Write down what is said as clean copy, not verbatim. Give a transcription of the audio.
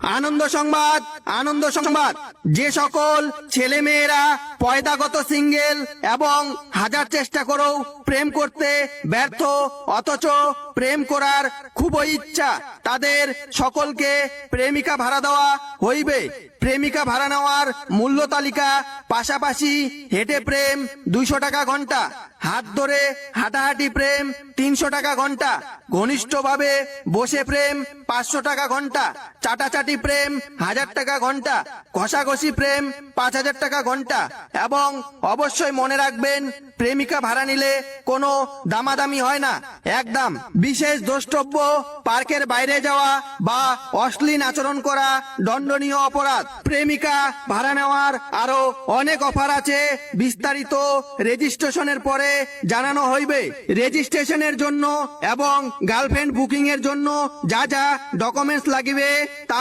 আনন্দ সংবাদ, আনন্দ সংবাদ। যে সকল ছেলে মেয়েরা পয়দাগত সিঙ্গেল এবং হাজার চেষ্টা করেও প্রেম করতে ব্যর্থ, অথচ প্রেম করার খুবই ইচ্ছা, তাদের সকলকে প্রেমিকা ভাড়া দেওয়া হইবে। প্রেমিকা ভাড়া নেওয়ার মূল্য তালিকা: পাশাপাশি হেঁটে প্রেম 200 টাকা ঘন্টা, হাত ধরে হাঁটাহাঁটি প্রেম 300 টাকা ঘন্টা, ঘনিষ্ঠভাবে বসে প্রেম 500 টাকা ঘন্টা, চাটাচাটি প্রেম 1000 টাকা ঘন্টা, ঘষাঘষি প্রেম 5000 টাকা ঘন্টা। এবং অবশ্যই মনে রাখবেন, প্রেমিকা ভাড়া নিলে কোনো দামাদামি হয় না, একদম। বিশেষ দ্রষ্টব্য: পার্কের বাইরে যাওয়া বা অশ্লীল আচরণ করা দণ্ডনীয় অপরাধ। প্রেমিকা ভাড়া নেওয়ার আরো অনেক অফার আছে, বিস্তারিত রেজিস্ট্রেশনের পরে জানানো হইবে। রেজিস্ট্রেশনের জন্য এবং গার্লফ্রেন্ড বুকিং এর জন্য যা যা ডকুমেন্টস লাগিবে তা